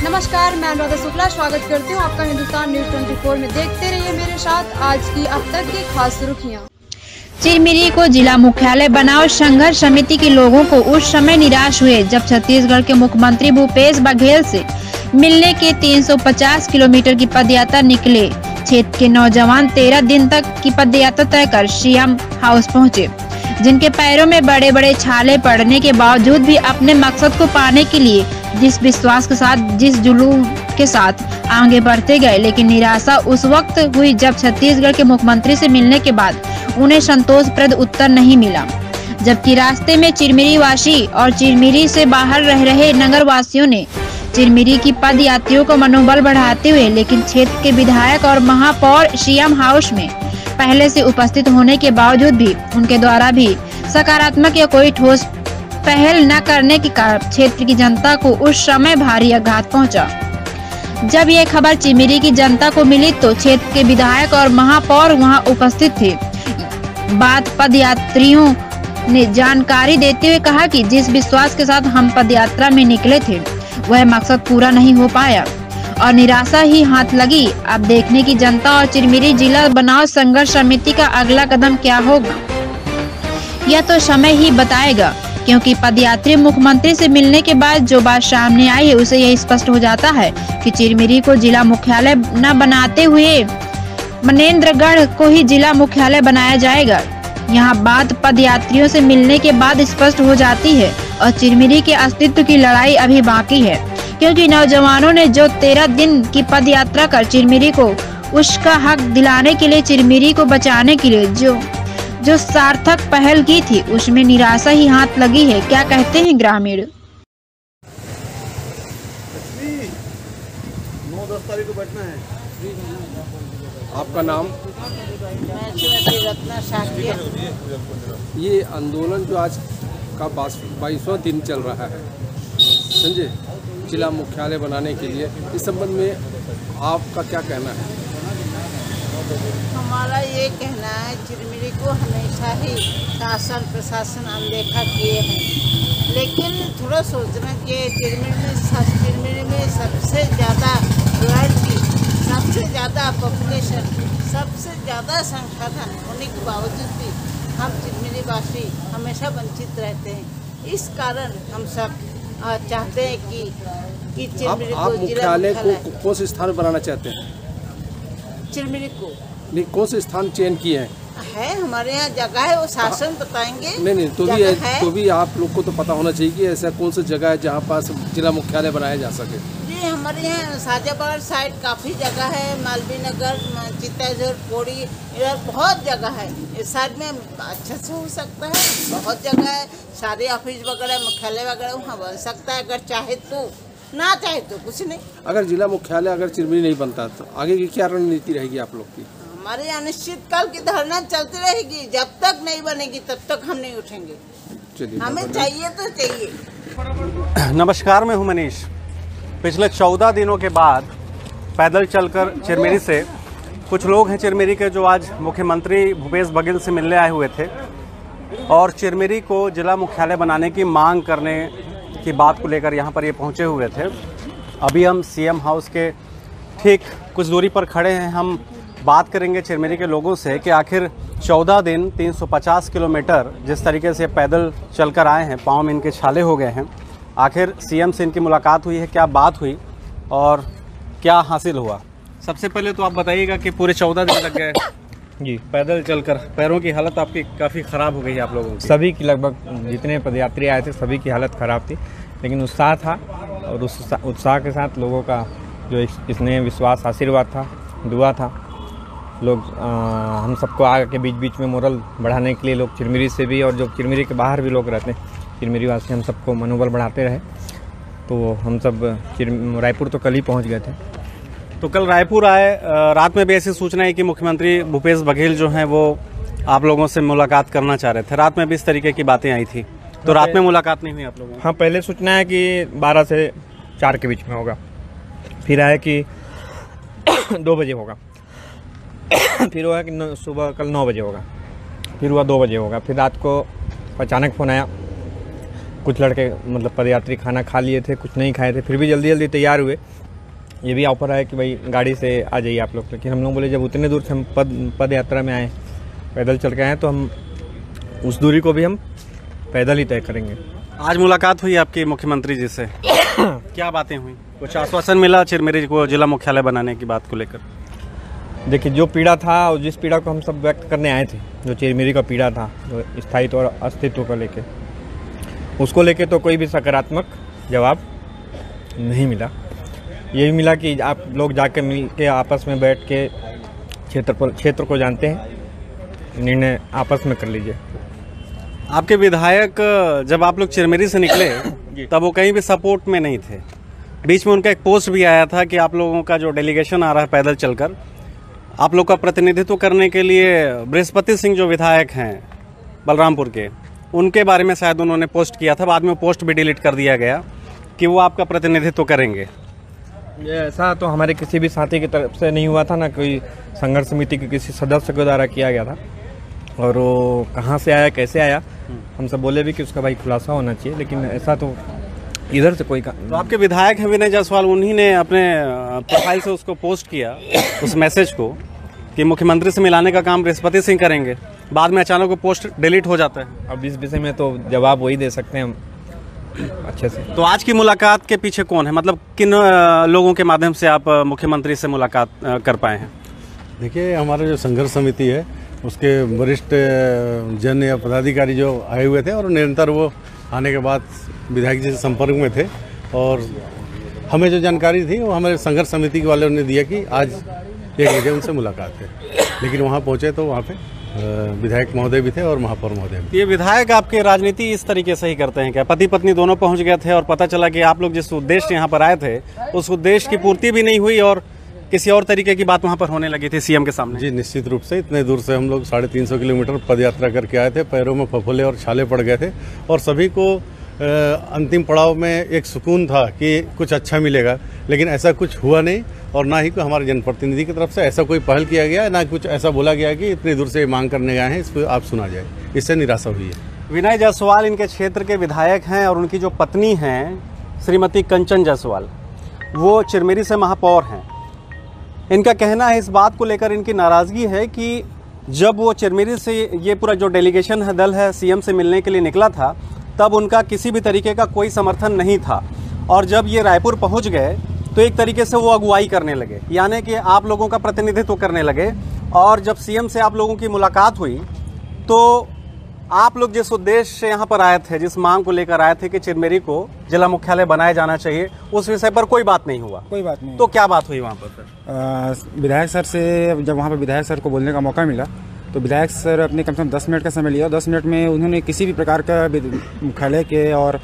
नमस्कार, मैं अनुराधा शुक्ला स्वागत करती हूँ आपका हिंदुस्तान न्यूज 24 में। देखते रहिए मेरे साथ आज की अब तक की खास सुर्खियाँ। चिरमिरी को जिला मुख्यालय बनाओ, संघर्ष समिति के लोगों को उस समय निराश हुए जब छत्तीसगढ़ के मुख्यमंत्री भूपेश बघेल से मिलने के 350 किलोमीटर की पदयात्रा निकले। क्षेत्र के नौजवान 13 दिन तक की पदयात्रा तय कर सीएम हाउस पहुंचे, जिनके पैरों में बड़े बड़े छाले पड़ने के बावजूद भी अपने मकसद को पाने के लिए जिस विश्वास के साथ, जिस जुनून के साथ आगे बढ़ते गए, लेकिन निराशा उस वक्त हुई जब छत्तीसगढ़ के मुख्यमंत्री से मिलने के बाद उन्हें संतोषप्रद उत्तर नहीं मिला। जबकि रास्ते में चिरमिरी वासी और चिरमिरी से बाहर रह रहे नगर वासियों ने चिरमिरी की पद यात्रियों को मनोबल बढ़ाते हुए, लेकिन क्षेत्र के विधायक और महापौर सीएम हाउस में पहले से उपस्थित होने के बावजूद भी उनके द्वारा भी सकारात्मक या कोई ठोस पहल न करने के कारण क्षेत्र की जनता को उस समय भारी आघात पहुंचा। जब यह खबर चिरमिरी की जनता को मिली तो क्षेत्र के विधायक और महापौर वहां उपस्थित थे। बात पदयात्रियों ने जानकारी देते हुए कहा कि जिस विश्वास के साथ हम पदयात्रा में निकले थे वह मकसद पूरा नहीं हो पाया और निराशा ही हाथ लगी। अब देखने की जनता और चिरमिरी जिला बनाओ संघर्ष समिति का अगला कदम क्या होगा, यह तो समय ही बताएगा, क्योंकि पदयात्री मुख्यमंत्री से मिलने के बाद जो बात सामने आई है उसे यह स्पष्ट हो जाता है कि चिरमिरी को जिला मुख्यालय न बनाते हुए मनेन्द्रगढ़ को ही जिला मुख्यालय बनाया जाएगा। यहाँ बात पदयात्रियों से मिलने के बाद स्पष्ट हो जाती है और चिरमिरी के अस्तित्व की लड़ाई अभी बाकी है, क्योंकि नौजवानों ने जो 13 दिन की पदयात्रा कर चिरमिरी को उसका हक दिलाने के लिए, चिरमिरी को बचाने के लिए जो सार्थक पहल की थी उसमें निराशा ही हाथ लगी है। क्या कहते हैं ग्रामीण? 9-10 तारीख को बैठना है। आपका नाम? ये आंदोलन जो आज का 22वां दिन चल रहा है, समझे, जिला मुख्यालय बनाने के लिए, इस संबंध में आपका क्या कहना है? हमारा ये कहना है, चिरमिरी को हमेशा ही शासन प्रशासन अनदेखा किए हैं, लेकिन थोड़ा सोचना कि चिरमिरी में सबसे ज़्यादा रॉयल्टी, सबसे ज़्यादा पॉपुलेशन, सबसे ज़्यादा संसाधन होने के बावजूद भी हम चिरमिरी वासी हमेशा वंचित रहते हैं। इस कारण हम सब चाहते हैं कि चिरमिरी को मुख्यालय को कौन से स्थान बनाना चाहते हैं? चिरमिरी को नहीं, कौन से स्थान चयन किए हैं? है हमारे यहाँ जगह है, वो शासन बताएंगे। नहीं, तो भी आप लोग को तो पता होना चाहिए कि ऐसा कौन सी जगह है जहाँ पास जिला मुख्यालय बनाया जा सके। जी, हमारे यहाँ शाजाबाद साइड काफ़ी जगह है, मालवीय नगर, चित्ताजोर, पौड़ी, इधर बहुत जगह है। इस साइड में अच्छा से हो सकता है, बहुत जगह है, सारे ऑफिस वगैरह, मुख्यालय वगैरह वहाँ बन सकता है, अगर चाहे तो। ना चाहे तो कुछ नहीं। अगर जिला मुख्यालय अगर चिरमिरी नहीं बनता तो आगे की क्या रणनीति रहेगी आप लोग की? हमारे अनिश्चितकाल की धरना चलती रहेगी, जब तक नहीं बनेगी तब तक हम नहीं उठेंगे। चलिए, हमें चाहिए तो चाहिए। नमस्कार, मैं हूं मनीष। पिछले 14 दिनों के बाद पैदल चलकर चिरमिरी से कुछ लोग हैं चिरमिरी के जो आज मुख्यमंत्री भूपेश बघेल से मिलने आए हुए थे और चिरमिरी को जिला मुख्यालय बनाने की मांग करने की बात को लेकर यहाँ पर ये पहुँचे हुए थे। अभी हम सीएम हाउस के ठीक कुछ दूरी पर खड़े हैं। हम बात करेंगे चिरमिरी के लोगों से कि आखिर 14 दिन 350 किलोमीटर जिस तरीके से पैदल चलकर आए हैं, पाँव में इनके छाले हो गए हैं, आखिर सीएम से इनकी मुलाकात हुई है, क्या बात हुई और क्या हासिल हुआ? सबसे पहले तो आप बताइएगा कि पूरे 14 दिन लग गए जी पैदल चलकर, पैरों की हालत आपकी काफ़ी ख़राब हो गई है आप लोगों की? सभी की, लगभग जितने पदयात्री आए थे सभी की हालत ख़राब थी, लेकिन उत्साह था और उस उत्साह के साथ लोगों का जो इसने विश्वास, आशीर्वाद था, दुआ था, लोग हम सबको आगे बीच बीच में मोरल बढ़ाने के लिए लोग चिरमिरी से भी और जो चिरमिरी के बाहर भी लोग रहते हैं चिरमिरी वासी, हम सबको मनोबल बढ़ाते रहे। तो हम सब रायपुर तो कल ही पहुँच गए थे। तो कल रायपुर आए, रात में भी ऐसी सूचना है कि मुख्यमंत्री भूपेश बघेल जो हैं वो आप लोगों से मुलाकात करना चाह रहे थे। रात में भी इस तरीके की बातें आई थी, तो रात में मुलाकात नहीं हुई आप लोगों? हाँ, पहले सूचना है कि 12 से 4 के बीच में होगा, फिर आया कि 2 बजे होगा, फिर हुआ कि सुबह कल 9 बजे होगा, फिर हुआ 2 बजे होगा, फिर रात को अचानक फ़ोन आया कुछ लड़के मतलब पदयात्री खाना खा लिए थे, कुछ नहीं खाए थे, फिर भी जल्दी जल्दी तैयार हुए। ये भी ऑफर आया कि भाई गाड़ी से आ जाइए आप लोग, लेकिन हम लोग बोले जब उतने दूर से हम पद यात्रा में आए, पैदल चल के आए, तो हम उस दूरी को भी हम पैदल ही तय करेंगे। आज मुलाकात हुई आपकी मुख्यमंत्री जी से, क्या बातें हुई? कुछ आश्वासन मिला चिरमिरी को जिला मुख्यालय बनाने की बात को लेकर? देखिए, जो पीड़ा था और जिस पीड़ा को हम सब व्यक्त करने आए थे, जो चिरमिरी का पीड़ा था, जो स्थायित्व और अस्तित्व को लेके, उसको लेके तो कोई भी सकारात्मक जवाब नहीं मिला। ये भी मिला कि आप लोग जाके मिल के आपस में बैठ के क्षेत्र को जानते हैं, निर्णय आपस में कर लीजिए। आपके विधायक जब आप लोग चिरमिरी से निकले तब वो कहीं भी सपोर्ट में नहीं थे। बीच में उनका एक पोस्ट भी आया था कि आप लोगों का जो डेलीगेशन आ रहा है पैदल चलकर, आप लोग का प्रतिनिधित्व करने के लिए बृहस्पति सिंह जो विधायक हैं बलरामपुर के, उनके बारे में शायद उन्होंने पोस्ट किया था। बाद में पोस्ट भी डिलीट कर दिया गया कि वो आपका प्रतिनिधित्व करेंगे। ये ऐसा तो हमारे किसी भी साथी की तरफ से नहीं हुआ था, ना कोई संघर्ष समिति के किसी सदस्य के द्वारा किया गया था। और वो कहाँ से आया, कैसे आया, हम सब बोले भी कि उसका भाई खुलासा होना चाहिए, लेकिन ऐसा तो इधर से कोई तो आपके विधायक हैं विनय जायसवाल, उन्हीं ने अपने प्रोफाइल से उसको पोस्ट किया, उस मैसेज को, कि मुख्यमंत्री से मिलाने का काम बृहस्पति सिंह करेंगे। बाद में अचानक वो पोस्ट डिलीट हो जाता है। अब इस विषय में तो जवाब वही दे सकते हैं हम अच्छे से। तो आज की मुलाकात के पीछे कौन है, मतलब किन लोगों के माध्यम से आप मुख्यमंत्री से मुलाकात कर पाए हैं? देखिए, हमारा जो संघर्ष समिति है उसके वरिष्ठ जन या पदाधिकारी जो आए हुए थे, और निरंतर वो आने के बाद विधायक जी से संपर्क में थे, और हमें जो जानकारी थी वो हमारे संघर्ष समिति के वालों ने दिया कि आज 1 बजे उनसे मुलाकात है। लेकिन वहाँ पहुँचे तो वहाँ पे विधायक महोदय भी थे और महापौर महोदय भी। ये विधायक आपके राजनीति इस तरीके से ही करते हैं क्या? पति पत्नी दोनों पहुंच गए थे और पता चला कि आप लोग जिस उद्देश्य यहाँ पर आए थे उस उद्देश्य की पूर्ति भी नहीं हुई और किसी और तरीके की बात वहाँ पर होने लगी थी सीएम के सामने? जी, निश्चित रूप से। इतने दूर से हम लोग 350 किलोमीटर पद यात्रा करके आए थे, पैरों में फफोले और छाले पड़ गए थे, और सभी को अंतिम पड़ाव में एक सुकून था कि कुछ अच्छा मिलेगा, लेकिन ऐसा कुछ हुआ नहीं। और ना ही कोई हमारे जनप्रतिनिधि की तरफ से ऐसा कोई पहल किया गया, ना कुछ ऐसा बोला गया कि इतनी दूर से मांग करने गए हैं, इसको आप सुना जाए। इससे निराशा हुई है। विनय जायसवाल इनके क्षेत्र के विधायक हैं और उनकी जो पत्नी हैं श्रीमती कंचन जायसवाल, वो चिरमिरी से महापौर हैं। इनका कहना है, इस बात को लेकर इनकी नाराज़गी है कि जब वो चिरमिरी से ये पूरा जो डेलीगेशन है, दल है, सीएम से मिलने के लिए निकला था, तब उनका किसी भी तरीके का कोई समर्थन नहीं था, और जब ये रायपुर पहुंच गए तो एक तरीके से वो अगुवाई करने लगे, यानी कि आप लोगों का प्रतिनिधित्व करने लगे। और जब सीएम से आप लोगों की मुलाकात हुई तो आप लोग जिस उद्देश्य से यहाँ पर आए थे, जिस मांग को लेकर आए थे कि चिरमिरी को जिला मुख्यालय बनाया जाना चाहिए, उस विषय पर कोई बात नहीं हुआ। कोई बात नहीं। तो क्या बात हुई वहाँ पर? विधायक सर से जब वहाँ पर विधायक सर को बोलने का मौका मिला तो विधायक सर अपने कम से कम 10 मिनट का समय लिया। 10 मिनट में उन्होंने किसी भी प्रकार का मुख्यालय के और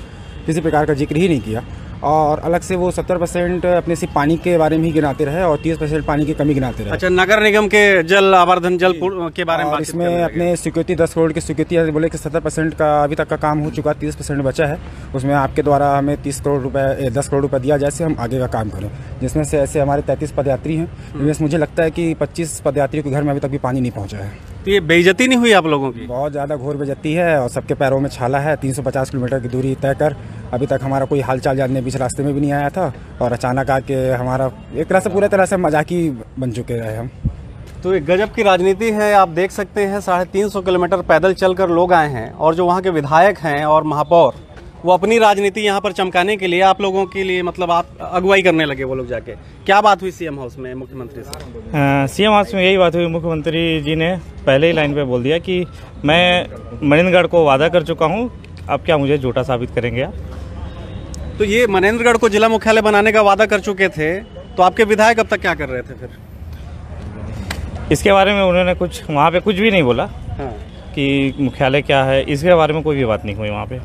किसी प्रकार का जिक्र ही नहीं किया, और अलग से वो 70% अपने सिर्फ पानी के बारे में ही गिनाते रहे और 30% पानी की कमी गिनाते रहे। अच्छा, नगर निगम के जल आवर्धन जल के बारे में? इसमें अपने स्वीकृति 10 करोड़ की स्वीकृति बोले कि 70% का अभी तक का काम हो चुका, 30% बचा है। उसमें आपके द्वारा हमें 10 करोड़ रुपए दिया जाए से हम आगे का काम करें, जिसमें से ऐसे हमारे 33 पदयात्री हैं, जिनमें मुझे लगता है कि 25 पदयात्रियों के घर में अभी तक भी पानी नहीं पहुँचा है। तो ये बेइज्जती नहीं हुई आप लोगों की? बहुत ज़्यादा घोर बेइज्जती है, और सबके पैरों में छाला है। 350 किलोमीटर की दूरी तय कर अभी तक हमारा कोई हालचाल जानने बीच रास्ते में भी नहीं आया था, और अचानक आके हमारा एक तरह से पूरे तरह से मजाकी बन चुके रहे हम। तो एक गजब की राजनीति है। आप देख सकते हैं 350 किलोमीटर पैदल चलकर लोग आए हैं, और जो वहाँ के विधायक हैं और महापौर, वो अपनी राजनीति यहाँ पर चमकाने के लिए आप लोगों के लिए, मतलब आप अगुवाई करने लगे वो लोग जाके। क्या बात हुई सीएम हाउस में मुख्यमंत्री से? सीएम हाउस में यही बात हुई। मुख्यमंत्री जी ने पहले ही लाइन पे बोल दिया कि मैं मनेंद्रगढ़ को वादा कर चुका हूँ, अब क्या मुझे झूठा साबित करेंगे आप? तो ये मनेंद्रगढ़ को जिला मुख्यालय बनाने का वादा कर चुके थे, तो आपके विधायक अब तक क्या कर रहे थे फिर? इसके बारे में उन्होंने कुछ वहाँ पे कुछ भी नहीं बोला। हाँ। कि मुख्यालय क्या है, इसके बारे में कोई भी बात नहीं हुई वहाँ पे।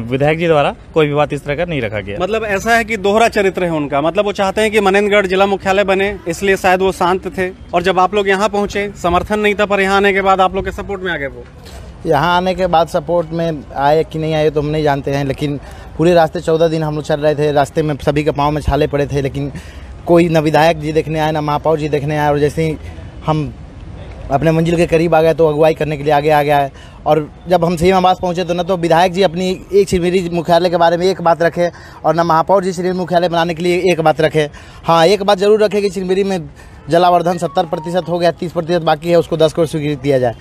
विधायक जी द्वारा कोई भी बात इस तरह का नहीं रखा गया। मतलब ऐसा है कि दोहरा चरित्र है उनका, मतलब वो चाहते हैं कि मनेंद्रगढ़ जिला मुख्यालय बने, इसलिए शायद वो शांत थे, और जब आप लोग यहाँ पहुँचे समर्थन नहीं था, पर यहाँ आने के बाद आप लोग के सपोर्ट में आ गए। वो यहाँ आने के बाद सपोर्ट में आए कि नहीं आए तो हम नहीं जानते हैं, लेकिन पूरे रास्ते 14 दिन हम लोग चल रहे थे, रास्ते में सभी के पाँव में छाले पड़े थे, लेकिन कोई न विधायक जी देखने आए, ना महापौर जी देखने आए। और जैसे ही हम अपने मंजिल के करीब आ गए तो अगुवाई करने के लिए आगे आ गया है, और जब हम सीएम आवास पहुँचे तो न तो विधायक जी अपनी एक चिरमिरी मुख्यालय के बारे में एक बात रखे और न महापौर जी चिरमिरी मुख्यालय बनाने के लिए एक बात रखे। हाँ, एक बात जरूर रखे कि चिरमिरी में जलावर्धन 70% हो गया, 30% बाकी है, उसको 10 करोड़ स्वीकृति दिया जाए।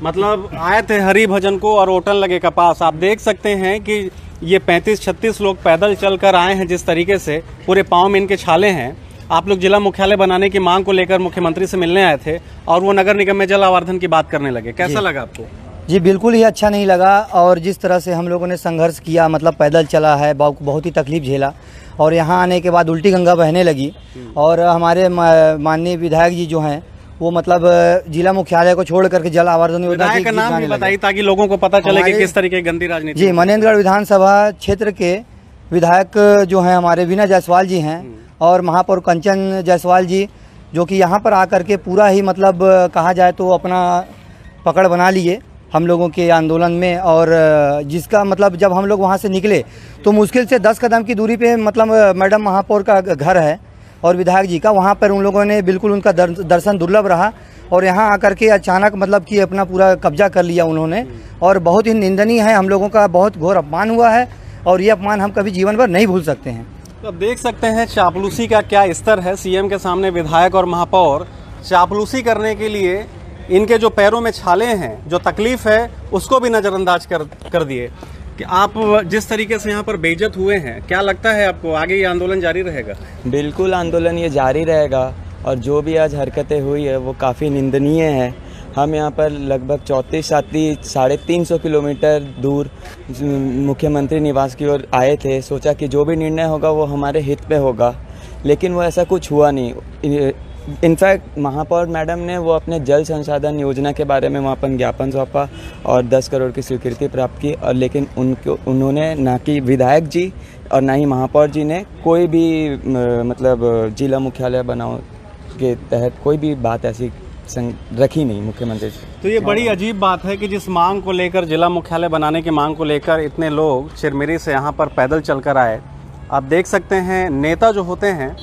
मतलब आए थे हरि भजन को और होटल लगे कपास। आप देख सकते हैं कि ये 35-36 लोग पैदल चल कर आए हैं, जिस तरीके से पूरे पाँव में इनके छाले हैं। आप लोग जिला मुख्यालय बनाने की मांग को लेकर मुख्यमंत्री से मिलने आए थे और वो नगर निगम में जल आवर्धन की बात करने लगे, कैसा लगा आपको? जी बिल्कुल ही अच्छा नहीं लगा। और जिस तरह से हम लोगों ने संघर्ष किया, मतलब पैदल चला है, बहुत ही तकलीफ झेला और यहाँ आने के बाद उल्टी गंगा बहने लगी। और हमारे माननीय विधायक जी जो हैं वो मतलब जिला मुख्यालय को छोड़ करके जल आवर्धन योजना का नाम भी बताइए ताकि लोगों को पता चले कि किस तरीके की गंदी राजनीति। जी, मनेंद्रगढ़ विधानसभा क्षेत्र के विधायक जो हैं हमारे वीना जायसवाल जी हैं और महापौर कंचन जायसवाल जी, जो कि यहाँ पर आकर के पूरा ही मतलब कहा जाए तो अपना पकड़ बना लिए हम लोगों के आंदोलन में। और जिसका मतलब जब हम लोग वहाँ से निकले तो मुश्किल से 10 कदम की दूरी पे मतलब मैडम महापौर का घर है और विधायक जी का, वहाँ पर उन लोगों ने बिल्कुल उनका दर्शन दुर्लभ रहा और यहाँ आकर के अचानक मतलब कि अपना पूरा कब्जा कर लिया उन्होंने। और बहुत ही निंदनीय है, हम लोगों का बहुत घोर अपमान हुआ है और ये अपमान हम कभी जीवन भर नहीं भूल सकते हैं। तो देख सकते हैं चापलूसी का क्या स्तर है। सीएम के सामने विधायक और महापौर चापलूसी करने के लिए इनके जो पैरों में छाले हैं, जो तकलीफ है उसको भी नज़रअंदाज कर दिए। कि आप जिस तरीके से यहाँ पर बेइज्जत हुए हैं, क्या लगता है आपको आगे ये आंदोलन जारी रहेगा? बिल्कुल आंदोलन ये जारी रहेगा और जो भी आज हरकतें हुई है वो काफ़ी निंदनीय है। हम यहाँ पर लगभग 34-350 किलोमीटर दूर मुख्यमंत्री निवास की ओर आए थे, सोचा कि जो भी निर्णय होगा वो हमारे हित पे होगा, लेकिन वो ऐसा कुछ हुआ नहीं। इनफैक्ट महापौर मैडम ने वो अपने जल संसाधन योजना के बारे में वहाँ पर ज्ञापन सौंपा और 10 करोड़ की स्वीकृति प्राप्त की, और लेकिन उन्होंने ना कि विधायक जी और ना ही महापौर जी ने कोई भी मतलब जिला मुख्यालय बनाओ के तहत कोई भी बात ऐसी रखी नहीं मुख्यमंत्री से। तो ये बड़ी अजीब बात है कि जिस मांग को लेकर, जिला मुख्यालय बनाने की मांग को लेकर इतने लोग चिरमिरी से यहाँ पर पैदल चलकर आए। आप देख सकते हैं नेता जो होते हैं,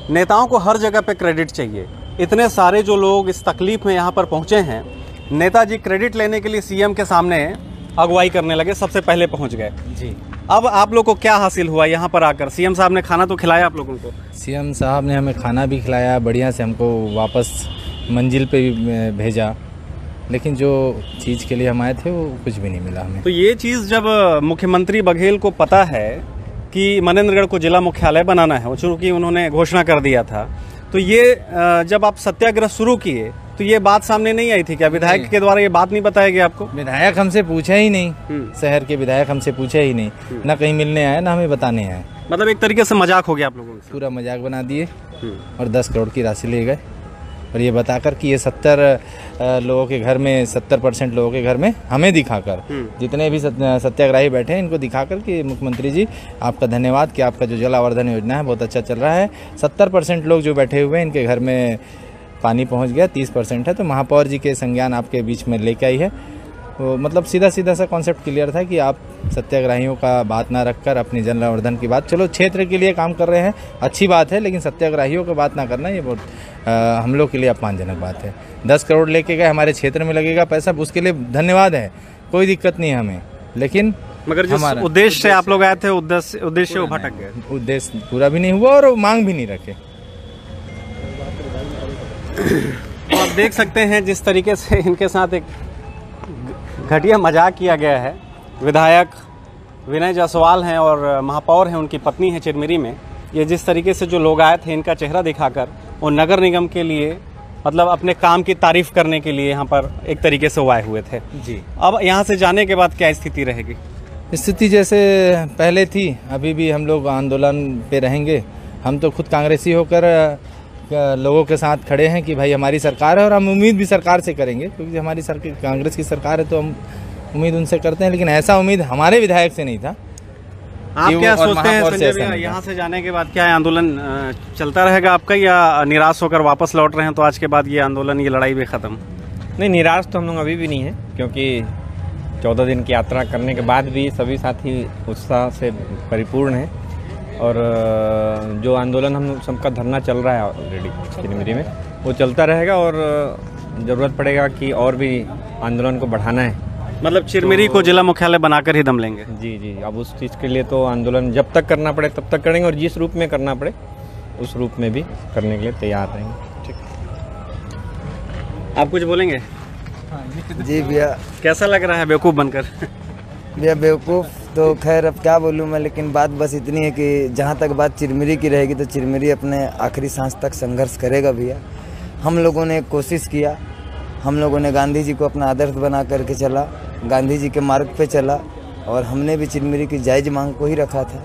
नेताओं को हर जगह पे क्रेडिट चाहिए। इतने सारे जो लोग इस तकलीफ में यहाँ पर पहुँचे हैं, नेताजी क्रेडिट लेने के लिए सीएम के सामने अगुवाई करने लगे, सबसे पहले पहुँच गए। जी, अब आप लोग को क्या हासिल हुआ यहाँ पर आकर? सीएम साहब ने खाना तो खिलाया आप लोगों को? सीएम साहब ने हमें खाना भी खिलाया, बढ़िया से हमको वापस मंजिल पे भी भेजा, लेकिन जो चीज़ के लिए हम आए थे वो कुछ भी नहीं मिला हमें। तो ये चीज़ जब मुख्यमंत्री बघेल को पता है कि मनेंद्रगढ़ को जिला मुख्यालय बनाना है, चूँकि उन्होंने घोषणा कर दिया था, तो ये जब आप सत्याग्रह शुरू किए तो ये बात सामने नहीं आई थी क्या? विधायक के द्वारा ये बात नहीं बताया गया आपको? विधायक हमसे पूछे ही नहीं, शहर के विधायक हमसे पूछे ही नहीं, ना कहीं मिलने आए ना हमें बताने आए। मतलब एक तरीके से मजाक हो गया आप लोगों से? पूरा मजाक बना दिए और 10 करोड़ की राशि ले गए और ये बताकर कि ये 70 लोगों के घर में, 70% लोगों के घर में हमें दिखाकर, जितने भी सत्याग्रही बैठे हैं इनको दिखाकर कि मुख्यमंत्री जी आपका धन्यवाद कि आपका जो जल आवर्धन योजना है बहुत अच्छा चल रहा है। 70% लोग जो बैठे हुए हैं इनके घर में पानी पहुंच गया, 30% है। तो महापौर जी के संज्ञान आपके बीच में लेके आई है। तो मतलब सीधा सा कॉन्सेप्ट क्लियर था कि आप सत्याग्रहियों का बात ना रखकर अपनी जल आवर्धन की बात, चलो क्षेत्र के लिए काम कर रहे हैं, अच्छी बात है, लेकिन सत्याग्रहियों की बात ना करना ये बहुत हम लोग के लिए अपमानजनक बात है। 10 करोड़ लेके गए, हमारे क्षेत्र में लगेगा पैसा, उसके लिए धन्यवाद है, कोई दिक्कत नहीं है हमें, लेकिन मगर जिस उद्देश्य से आप लोग आए थे उद्देश्य वो भटक गए। उद्देश्य पूरा भी नहीं हुआ और मांग भी नहीं रखे। तो आप देख सकते हैं जिस तरीके से इनके साथ एक घटिया मजाक किया गया है। विधायक विनय जायसवाल हैं और महापौर हैं, उनकी पत्नी है चिरमिरी में। ये जिस तरीके से जो लोग आए थे इनका चेहरा दिखाकर वो नगर निगम के लिए, मतलब अपने काम की तारीफ करने के लिए यहाँ पर एक तरीके से वो आए हुए थे। जी, अब यहाँ से जाने के बाद क्या स्थिति रहेगी? स्थिति जैसे पहले थी अभी भी हम लोग आंदोलन पे रहेंगे। हम तो खुद कांग्रेसी होकर लोगों के साथ खड़े हैं कि भाई हमारी सरकार है और हम उम्मीद भी सरकार से करेंगे, क्योंकि हमारी सरकार कांग्रेस की सरकार है तो हम उम्मीद उनसे करते हैं, लेकिन ऐसा उम्मीद हमारे विधायक से नहीं था। आप क्या सोचते हैं संजय भैया, यहाँ से जाने के बाद क्या आंदोलन चलता रहेगा आपका, या निराश होकर वापस लौट रहे हैं तो आज के बाद ये आंदोलन, ये लड़ाई भी खत्म? नहीं, निराश तो हम लोग अभी भी नहीं है, क्योंकि 14 दिन की यात्रा करने के बाद भी सभी साथी उत्साह से परिपूर्ण हैं और जो आंदोलन हम सबका धरना चल रहा है ऑलरेडी चिरमिरी में, वो चलता रहेगा और ज़रूरत पड़ेगा कि और भी आंदोलन को बढ़ाना है। मतलब चिरमिरी को जिला मुख्यालय बनाकर ही दम लेंगे? जी जी, अब उस चीज़ के लिए तो आंदोलन जब तक करना पड़े तब तक करेंगे, और जिस रूप में करना पड़े उस रूप में भी करने के लिए तैयार रहेंगे। ठीक, आप कुछ बोलेंगे? जी भैया, कैसा लग रहा है बेवकूफ़ बनकर? भैया बेवकूफ़ तो खैर अब क्या बोलूँ मैं, लेकिन बात बस इतनी है कि जहाँ तक बात चिरमिरी की रहेगी तो चिरमिरी अपने आखिरी सांस तक संघर्ष करेगा भैया। हम लोगों ने कोशिश किया, हम लोगों ने गांधी जी को अपना आदर्श बना करके चला, गांधी जी के मार्ग पे चला, और हमने भी चिरमिरी की जायज़ मांग को ही रखा था,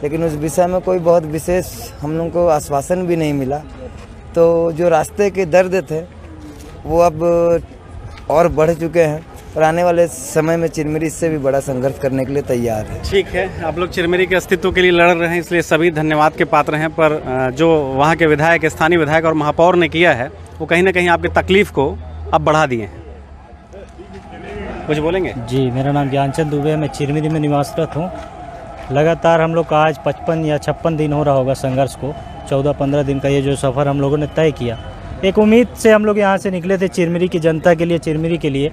लेकिन उस विषय में कोई बहुत विशेष हम लोगों को आश्वासन भी नहीं मिला। तो जो रास्ते के दर्द थे वो अब और बढ़ चुके हैं, और आने वाले समय में चिरमिरी इससे भी बड़ा संघर्ष करने के लिए तैयार है। ठीक है, आप लोग चिरमिरी के अस्तित्व के लिए लड़ रहे हैं, इसलिए सभी धन्यवाद के पात्र हैं, पर जो वहाँ के विधायक, स्थानीय विधायक और महापौर ने किया है वो कहीं ना कहीं आपकी तकलीफ को अब बढ़ा दिए हैं। कुछ बोलेंगे? जी, मेरा नाम ज्ञानचंद दुबे है, मैं चिरमिरी में निवासरत हूँ। लगातार हम लोग का आज 55 या 56 दिन हो रहा होगा संघर्ष को, 14-15 दिन का ये जो सफ़र हम लोगों ने तय किया। एक उम्मीद से हम लोग यहाँ से निकले थे चिरमिरी की जनता के लिए, चिरमिरी के लिए,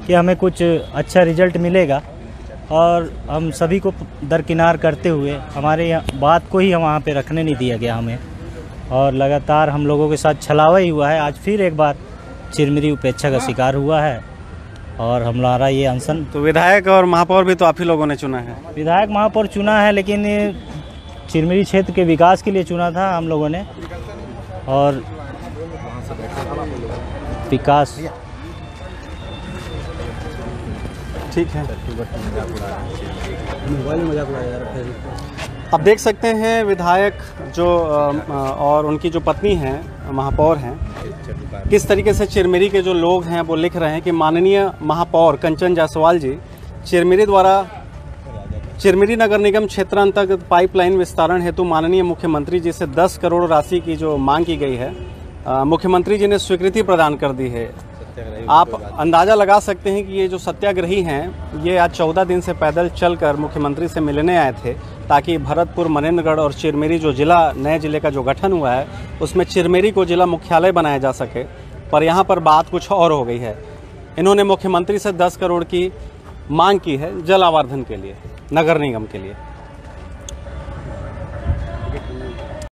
कि हमें कुछ अच्छा रिजल्ट मिलेगा, और हम सभी को दरकिनार करते हुए हमारे यहाँ बात को ही वहाँ पे रखने नहीं दिया गया हमें, और लगातार हम लोगों के साथ छलावा ही हुआ है। आज फिर एक बार चिरमिरी उपेक्षा का शिकार हुआ है, और हमारा ये अनशन। तो विधायक और महापौर भी तो आप ही लोगों ने चुना है? विधायक महापौर चुना है, लेकिन चिरमिरी क्षेत्र के विकास के लिए चुना था हम लोगों ने, और विकास। ठीक है, अब देख सकते हैं विधायक जो और उनकी जो पत्नी हैं, महापौर हैं, किस तरीके से चिरमिरी के जो लोग हैं वो लिख रहे हैं कि माननीय महापौर कंचन जायसवाल जी चिरमिरी द्वारा चिरमिरी नगर निगम क्षेत्र अंतर्गत पाइपलाइन विस्तारण हेतु माननीय मुख्यमंत्री जी से 10 करोड़ राशि की जो मांग की गई है, मुख्यमंत्री जी ने स्वीकृति प्रदान कर दी है। आप अंदाज़ा लगा सकते हैं कि ये जो सत्याग्रही हैं ये आज 14 दिन से पैदल चलकर मुख्यमंत्री से मिलने आए थे, ताकि भरतपुर, मनेंद्रगढ़ और चिरमिरी जो नए ज़िले का जो गठन हुआ है उसमें चिरमिरी को जिला मुख्यालय बनाया जा सके। पर यहाँ पर बात कुछ और हो गई है। इन्होंने मुख्यमंत्री से 10 करोड़ की मांग की है जल आवर्धन के लिए, नगर निगम के लिए।